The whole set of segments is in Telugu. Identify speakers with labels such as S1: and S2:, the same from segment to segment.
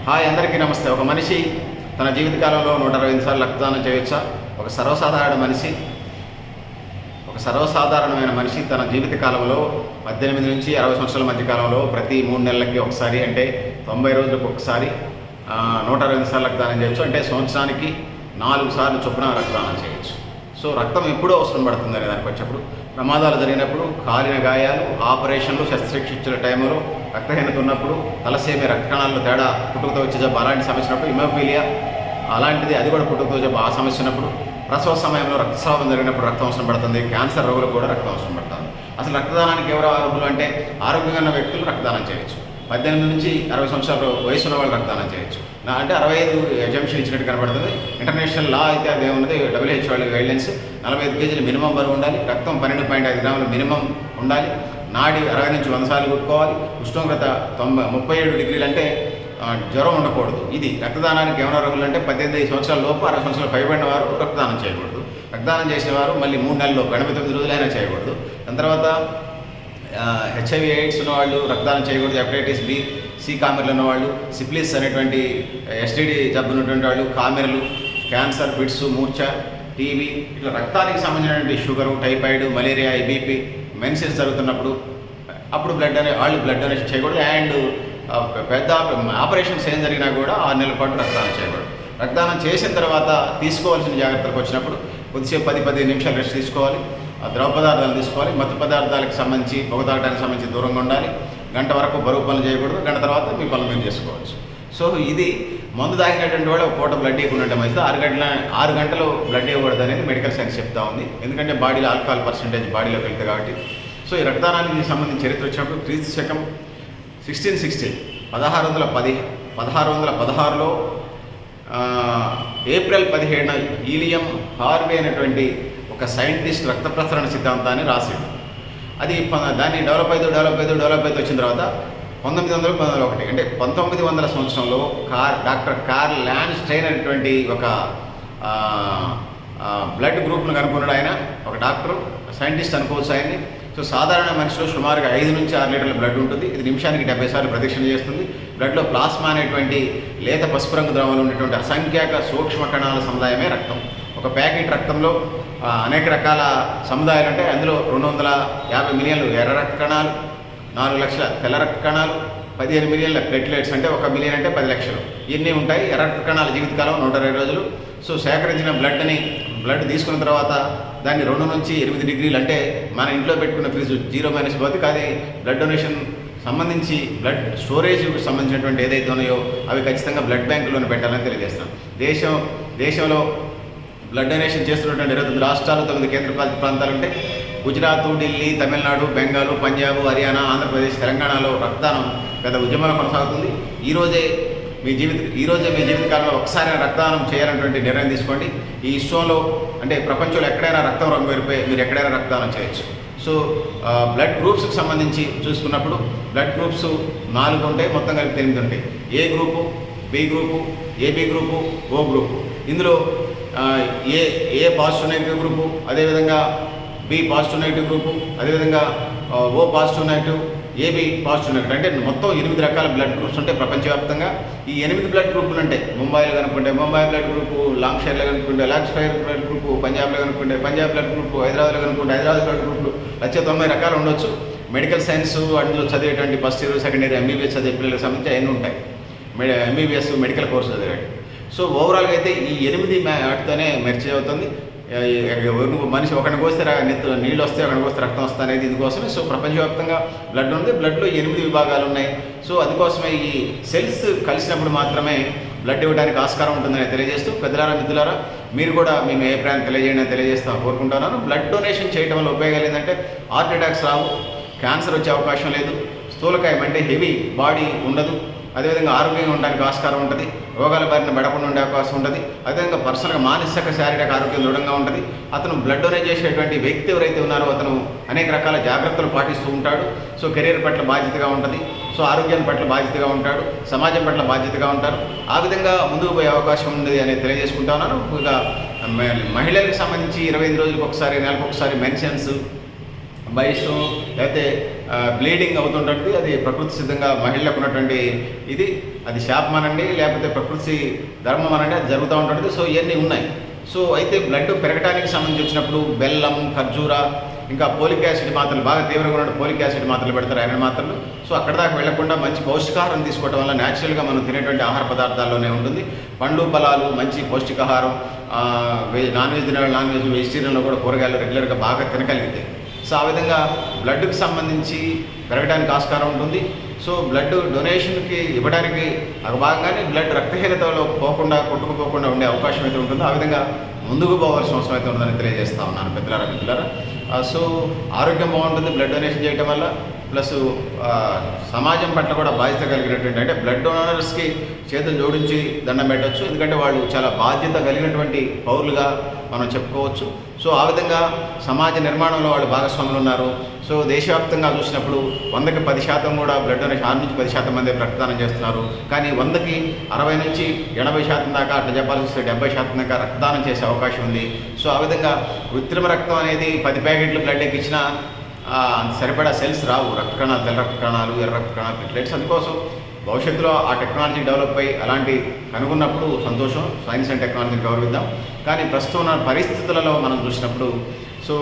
S1: హాయ్, అందరికీ నమస్తే. ఒక మనిషి తన జీవితకాలంలో 125 సార్లు రక్తదానం చేయొచ్చా? ఒక సర్వసాధారణమైన మనిషి తన జీవితకాలంలో 18 నుంచి 60 సంవత్సరాల మధ్య కాలంలో ప్రతి 3 నెలలకి ఒకసారి, అంటే 90 రోజులకు ఒకసారి 125 సార్లు రక్తదానం చేయొచ్చు. అంటే సంవత్సరానికి 4 సార్లు చొప్పున రక్తదానం చేయొచ్చు. సో రక్తం ఎప్పుడూ అవసరం పడుతుంది అనే దానికి వచ్చేప్పుడు, ప్రమాదాలు జరిగినప్పుడు, కాలిన గాయాలు, ఆపరేషన్లు, శస్త్రచికిత్సల టైంలో, రక్తహీనత ఉన్నప్పుడు, తలసేమి రక్త కణాల్లో తేడా, పుట్టుకతో వచ్చే జబ్బు అలాంటి సమస్య ఉన్నప్పుడు, హిమోఫీలియా అలాంటిది అది కూడా పుట్టుకతో జబ్బు ఆ సమస్య ఉన్నప్పుడు, ప్రసవ సమయంలో రక్తస్రావం జరిగినప్పుడు రక్తం అవసరం పడుతుంది. క్యాన్సర్ రోగులకు కూడా రక్తం అవసరం పడుతుంది. అసలు రక్తదానానికి ఎవరు అర్హులు అంటే ఆరోగ్యంగా ఉన్న వ్యక్తులు రక్తదానం చేయొచ్చు. 18 నుంచి 60 సంవత్సరాల వయసు ఉన్న వాళ్ళు రక్తదానం చేయొచ్చు. అంటే 65 ఎగ్జంప్షన్ ఇచ్చినట్టు కనబడుతుంది. ఇంటర్నేషనల్ లా అయితే అదే ఉన్నది. WHO వాళ్ళ గైడ్లైన్స్ 45 కేజీలు మినిమం బరువు ఉండాలి, రక్తం 12.5 గ్రాములు మినిమం ఉండాలి, నాడి 60 నుంచి 100 సార్లు కొట్టుకోవాలి, ఉష్ణోగ్రత 37 డిగ్రీలు అంటే జ్వరం ఉండకూడదు. ఇది రక్తదానానికి ఏమైనా అర్హులు అంటే 18 సంవత్సరాల లోపు 60 సంవత్సరాలు పైబడిన వారు రక్తదానం చేయకూడదు. రక్తదానం చేసిన వారు మళ్ళీ 3 నెలల్లో 89 రోజులైనా చేయకూడదు. దాని తర్వాత HIV AIDS ఉన్నవాళ్ళు రక్తదానం చేయకూడదు. హెపటైటిస్ B, C కామెరలు ఉన్నవాళ్ళు, సిఫిలిస్ అనేటువంటి STD జబ్బు ఉన్నటువంటి వాళ్ళు, కామెరలు, క్యాన్సర్, ఫిట్స్, మూర్ఛ, టీబీ, ఇట్లా రక్తానికి సంబంధించినటువంటి షుగరు, టైఫాయిడ్, మలేరియా, IBP, మెన్సెన్స్ జరుగుతున్నప్పుడు అప్పుడు వాళ్ళు బ్లడ్ డొనేషన్ చేయకూడదు. అండ్ పెద్ద ఆపరేషన్స్ ఏం జరిగినా కూడా 6 నెలల పాటు రక్తదానం చేయకూడదు. రక్తదానం చేసిన తర్వాత తీసుకోవాల్సిన జాగ్రత్తలకు వచ్చినప్పుడు కొద్దిసేపు 10-15 నిమిషాలు రెస్ట్ తీసుకోవాలి, ద్రవ పదార్థాలు తీసుకోవాలి, మత్తు పదార్థాలకు సంబంధించి, పొగ తాగడానికి సంబంధించి దూరంగా ఉండాలి, గంట వరకు బరువు పనులు చేయకూడదు, గంట తర్వాత మీ పనులు మీరు చేసుకోవచ్చు. సో ఇది మందు తాగినటువంటి వాళ్ళు పూట బ్లడ్ ఇవ్వకుండా ఉంటే మంచిది. 6 గంటలు బ్లడ్ ఇవ్వకూడదు అనేది మెడికల్ సైన్స్ చెప్తా ఉంది. ఎందుకంటే బాడీలో ఆల్కహాల్ పర్సెంటేజ్ బాడీలోకి వెళ్తుంది కాబట్టి. సో ఈ రక్తదానానికి సంబంధించి చరిత్ర వచ్చినప్పుడు క్రీస్తు శకం 1616 1616లో ఏప్రిల్ 17న ఈలియం హార్వే అనేటువంటి ఒక సైంటిస్ట్ రక్త ప్రసరణ సిద్ధాంతాన్ని రాసాడు. అది దాన్ని డెవలప్ అవుతూ వచ్చిన తర్వాత 1901 అంటే 1900 సంవత్సరంలో డాక్టర్ కార్ల్ ల్యాండ్ స్టైన్ అనేటువంటి ఒక బ్లడ్ గ్రూప్ను కనుక్కున్నాడు. ఆయన ఒక డాక్టరు, సైంటిస్ట్ అనుకోవచ్చు ఆయన్ని. సో సాధారణ మనిషిలో సుమారుగా 5 నుంచి 6 లీటర్ల బ్లడ్ ఉంటుంది. ఇది నిమిషానికి 70 సార్లు ప్రదక్షిణ చేస్తుంది. బ్లడ్లో ప్లాస్మా అనేటువంటి లేత పసుపు రంగు ద్రవంలో ఉన్నటువంటి అసంఖ్యాక సూక్ష్మ కణాల సముదాయమే రక్తం. ఒక ప్యాకెట్ రక్తంలో అనేక రకాల సముదాయాలు ఉంటాయి. అందులో 250 మిలియన్లు ఎర్ర రక్త కణాలు, 4 లక్షల తెల్ల రక్త కణాలు, 15 మిలియన్ల ప్లేట్లెట్స్ అంటే 1 మిలియన్ అంటే 10 లక్షలు ఇవన్నీ ఉంటాయి. ఎర్ర రక్త కణాల జీవితకాలం 120 రోజులు. సో సేకరించిన బ్లడ్ తీసుకున్న తర్వాత దాన్ని 2 నుంచి 8 డిగ్రీలు అంటే మన ఇంట్లో పెట్టుకున్న ఫ్రిడ్జ్ 0- పోతే కానీ బ్లడ్ డొనేషన్ సంబంధించి బ్లడ్ స్టోరేజ్కి సంబంధించినటువంటి ఏదైతే ఉన్నాయో అవి ఖచ్చితంగా బ్లడ్ బ్యాంకులోనే పెట్టాలని తెలియజేస్తాం. దేశంలో బ్లడ్ డొనేషన్ చేస్తున్నటువంటి 29 రాష్ట్రాలు, 9 కేంద్రపాలిత ప్రాంతాలు ఉంటాయి. గుజరాత్, ఢిల్లీ, తమిళనాడు, బెంగాల్, పంజాబ్, హర్యానా, ఆంధ్రప్రదేశ్, తెలంగాణలో రక్తదానం పెద్ద ఉద్యమంలో కొనసాగుతుంది. ఈరోజే మీ జీవితకాలంలో ఒకసారి రక్తదానం చేయాలన్నటువంటి నిర్ణయం తీసుకోండి. ఈ విశ్వంలో అంటే ప్రపంచంలో ఎక్కడైనా రక్తం రంగు వేరిపోయి మీరు ఎక్కడైనా రక్తదానం చేయొచ్చు. సో బ్లడ్ గ్రూప్స్కి సంబంధించి చూసుకున్నప్పుడు బ్లడ్ గ్రూప్స్ 4 ఉంటాయి, మొత్తం కలిపి 8 ఉంటాయి. A group, B group, AB group, O group. ఇందులో ఏ పాజిటివ్ నెగిటివ్ గ్రూపు, అదేవిధంగా బి పాజిటివ్ నెగిటివ్ గ్రూపు, అదేవిధంగా O positive negative, AB positive negative అంటే మొత్తం 8 రకాల బ్లడ్ గ్రూప్స్ ఉంటాయి ప్రపంచవ్యాప్తంగా. ఈ 8 బ్లడ్ గ్రూపులు ఉంటాయి. ముంబైలో కనుక్కుంటే ముంబై బ్లడ్ గ్రూపు, లాంగ్షైర్లో కనుక్కుంటే లాంగ్షైర్ బ్లడ్ గ్రూపు, పంజాబ్లో కనుక్కుంటే పంజాబ్ బ్లడ్ గ్రూపు, హైదరాబాద్లో కనుక్కుంటే హైదరాబాద్ బ్లడ్ గ్రూపులు 90 రకాలు ఉండొచ్చు. మెడికల్ సైన్స్ అందులో చదివేటువంటి first year, second year, MBBS చదివే పిల్లలకు సంబంధించి అవన్నీ ఉంటాయి. MBBS మెడికల్ కోర్సు చదివాడు. సో ఓవరాల్గా అయితే ఈ 8 వాటితోనే మెర్చి అవుతుంది. మనిషి ఒకరిని కోస్తే నీళ్ళు వస్తే, ఒకరిని కోస్తే రక్తం వస్తుంది అనేది ఇందుకోసమే. సో ప్రపంచవ్యాప్తంగా బ్లడ్ ఉంది. బ్లడ్లో 8 విభాగాలు ఉన్నాయి. సో అందుకోసమే ఈ సెల్స్ కలిసినప్పుడు మాత్రమే బ్లడ్ ఇవ్వడానికి ఆస్కారం ఉంటుందని తెలియజేస్తూ, పెద్దలారా, మిత్రులారా, మీరు కూడా మేము ఏ ప్రాంతం తెలియజేయండి అని కోరుకుంటున్నాను. బ్లడ్ డొనేషన్ చేయడం వల్ల ఉపయోగాలు ఏంటంటే హార్ట్ అటాక్స్ రావు, క్యాన్సర్ వచ్చే అవకాశం లేదు, స్థూలకాయం అంటే హెవీ బాడీ ఉండదు, అదేవిధంగా ఆరోగ్యంగా ఉండడానికి ఆస్కారం ఉంటుంది, రోగాల బారిన పడకుండా ఉండే అవకాశం ఉంటుంది, అదేవిధంగా పర్సనల్గా మానసిక శారీరక ఆరోగ్యం దృఢంగా ఉంటుంది. అతను బ్లడ్ డొనేట్ చేసేటువంటి వ్యక్తి ఎవరైతే ఉన్నారో అతను అనేక రకాల జాగ్రత్తలు పాటిస్తూ ఉంటాడు. సో కెరీర్ పట్ల బాధ్యతగా ఉంటుంది, సో ఆరోగ్యం పట్ల బాధ్యతగా ఉంటాడు, సమాజం పట్ల బాధ్యతగా ఉంటారు. ఆ విధంగా ముందుకు పోయే అవకాశం ఉంది అనేది తెలియజేసుకుంటా ఉన్నాను. ఇక మహిళలకు సంబంధించి 25 రోజులకు ఒకసారి, నెలకు ఒకసారి మెన్సెన్స్ బహిష్టం లేకపోతే బ్లీడింగ్ అవుతుంటుంది. అది ప్రకృతి సిద్ధంగా మహిళలకు ఉన్నటువంటి ఇది. అది శాపం అనండి, లేకపోతే ప్రకృతి ధర్మం అనండి, అది జరుగుతూ ఉంటుంది. సో ఇవన్నీ ఉన్నాయి. సో అయితే బ్లడ్ పెరగడానికి సంబంధించి వచ్చినప్పుడు బెల్లం, ఖర్జూర, ఇంకా పోలిక్ యాసిడ్ మాత్రలు, బాగా తీవ్రంగా ఉన్న పోలిక్ యాసిడ్ మాత్రలు పెడతారు, ఐరన్ మాత్రలు. సో అక్కడ దాకా వెళ్లకుండా మంచి పౌష్టికాహారం తీసుకోవడం వల్ల న్యాచురల్గా మనం తినేటువంటి ఆహార పదార్థాల్లోనే ఉంటుంది. పండ్లు ఫలాలు, మంచి పౌష్టికాహారం, నాన్ వెజ్ తినే నాన్ వెజ్, వెజిటేరియన్లో కూడా కూరగాయలు రెగ్యులర్గా బాగా తినగలిగితే సో ఆ విధంగా బ్లడ్కి సంబంధించి పెరగడానికి ఆస్కారం ఉంటుంది. సో బ్లడ్ డొనేషన్కి ఇవ్వడానికి భాగంగానే బ్లడ్ రక్తహీనతలో పోకుండా, కొట్టుకుపోకుండా ఉండే అవకాశం అయితే ఉంటుందో ఆ విధంగా ముందుకు పోవాల్సిన అవసరం అయితే ఉంటుందని తెలియజేస్తా ఉన్నాను మిత్రులారా. సో ఆరోగ్యం బాగుంటుంది బ్లడ్ డొనేషన్ చేయడం వల్ల. ప్లస్ సమాజం పట్ల కూడా బాధ్యత కలిగినటువంటి, అంటే బ్లడ్ డొనర్స్కి చేతులు జోడించి దండం పెట్టవచ్చు, ఎందుకంటే వాళ్ళు చాలా బాధ్యత కలిగినటువంటి పౌరులుగా మనం చెప్పుకోవచ్చు. సో ఆ విధంగా సమాజ నిర్మాణంలో వాళ్ళు భాగస్వాములు ఉన్నారు. సో దేశవ్యాప్తంగా చూసినప్పుడు 100కి 10% కూడా బ్లడ్ డొనేషన్, 6 నుంచి 10% మంది రక్తదానం చేస్తున్నారు. కానీ 100కి 60 నుంచి 80% దాకా, అట్లా చెప్పాల్సి వస్తే 70% దాకా రక్తదానం చేసే అవకాశం ఉంది. సో ఆ విధంగా కృత్రిమ రక్తం అనేది 10 ప్యాకెట్లు బ్లడ్ ఎక్కించినా సరిపడా సెల్స్ రావు, రక్త కణాలు, తెల్ల రక్త కణాలు, ఎర్ర రక్త కణాలు, ప్లేట్లెట్స్. అందుకోసం భవిష్యత్తులో ఆ టెక్నాలజీ డెవలప్ అయ్యి అలాంటి కనుగొన్నప్పుడు సంతోషం, సైన్స్ అండ్ టెక్నాలజీని గౌరవిద్దాం. కానీ ప్రస్తుతం ఉన్న పరిస్థితులలో మనం చూసినప్పుడు సో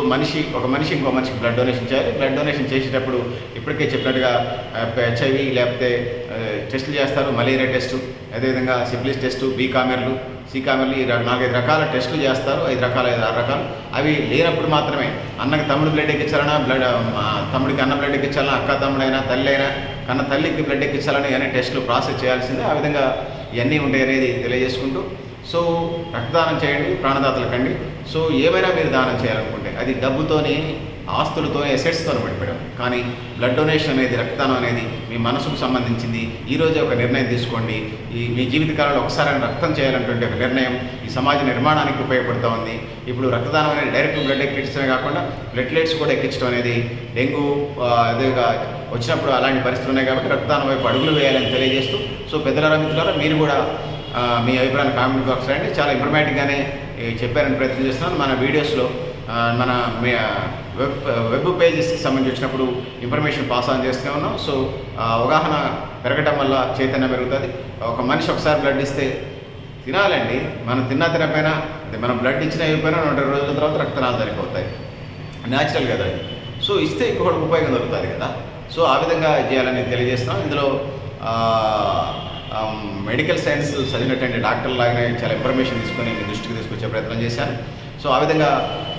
S1: ఒక మనిషి ఇంకో మనిషికి బ్లడ్ డొనేషన్ చేయాలి. బ్లడ్ డొనేషన్ చేసేటప్పుడు ఇప్పటికే చెప్పినట్టుగా హెచ్ఐవి లేకపోతే టెస్టులు చేస్తారు, మలేరియా టెస్టు, అదేవిధంగా సిఫిలిస్ టెస్టు, బి కామెర్లు, సి కామెర్లు, ఈ 4-5 రకాల టెస్టులు చేస్తారు. 5 రకాలు 6 రకాలు. అవి లేనప్పుడు మాత్రమే అన్నకి తమ్ముడు బ్లడ్ ఎక్కించాలన్నా, తమ్ముడికి అన్న బ్లడ్ ఎక్కించాలన్నా, అక్క తమ్ముడైనా, తల్లి అయినా కన్న తల్లికి బ్లడ్ ఎక్కించాలని అనే టెస్టులు ప్రాసెస్ చేయాల్సిందే. ఆ విధంగా ఇవన్నీ ఉంటాయి అనేది తెలియజేసుకుంటూ, సో రక్తదానం చేయండి, ప్రాణదాతలు కండి. సో ఏమైనా మీరు దానం చేయాలనుకుంటే అది డబ్బుతోని, ఆస్తులతో, ఎసెట్స్తో ముడిపడం. కానీ బ్లడ్ డొనేషన్ అనేది, రక్తదానం అనేది మీ మనసుకు సంబంధించింది. ఈరోజే ఒక నిర్ణయం తీసుకోండి. మీ జీవితకాలంలో ఒకసారి రక్తం చేయాలన్నటువంటి ఒక నిర్ణయం ఈ సమాజ నిర్మాణానికి ఉపయోగపడుతూ ఉంది. ఇప్పుడు రక్తదానం అనేది డైరెక్ట్ బ్లడ్ ఎక్కించడమే కాకుండా ప్లేట్లెట్స్ కూడా ఎక్కించడం అనేది డెంగ్యూ అదేగా వచ్చినప్పుడు అలాంటి పరిస్థితులు ఉన్నాయి కాబట్టి రక్తదానం వైపు అడుగులు వేయాలని తెలియజేస్తూ, సో పెద్దలారా మిత్రులారా, మీరు కూడా మీ అభిప్రాయాన్ని కామెంట్ బాక్స్ రాయండి. చాలా ఇంప్రమేటివ్గానే చెప్పారని ప్రయత్నం చేస్తున్నాను. మన వీడియోస్లో మన వెబ్ పేజెస్కి సంబంధించి వచ్చినప్పుడు ఇన్ఫర్మేషన్ పాస్ ఆన్ చేస్తూనే ఉన్నాం. సో అవగాహన పెరగడం వల్ల చైతన్యం పెరుగుతుంది. ఒక మనిషి ఒకసారి బ్లడ్ ఇస్తే తినాలండి, మనం తినకపోయినా, మనం బ్లడ్ ఇచ్చినా అయిపోయినా 2 రోజుల తర్వాత రక్తనాళాలు సరిపోతాయి, న్యాచురల్ కదా అది. సో ఇస్తే ఇంకొకటి ఉపయోగం దొరుకుతుంది కదా. సో ఆ విధంగా చేయాలని తెలియజేస్తున్నాం. ఇందులో మెడికల్ సైన్స్ చదివినటువంటి డాక్టర్ లాగానే చాలా ఇన్ఫర్మేషన్ తీసుకొని మీ దృష్టికి తీసుకొచ్చే ప్రయత్నం చేశాను. సో ఆ విధంగా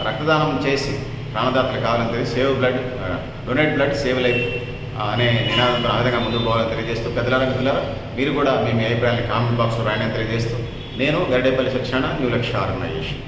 S1: రక్తదానం చేసి ప్రాణదాతలు కావాలని తెలియదు, save blood, donate blood, save life అనే నినాదంతో ఆ విధంగా ముందుకు పోవాలని తెలియజేస్తూ, పెద్దలారా మిత్రులారా, మీరు కూడా మీ అభిప్రాయాన్ని కామెంట్ బాక్స్లో రాయని తెలియజేస్తూ, నేను గరిడేపల్లి సత్యనారాయణ, న్యూ లక్ష్య ఆర్గనైజేషన్.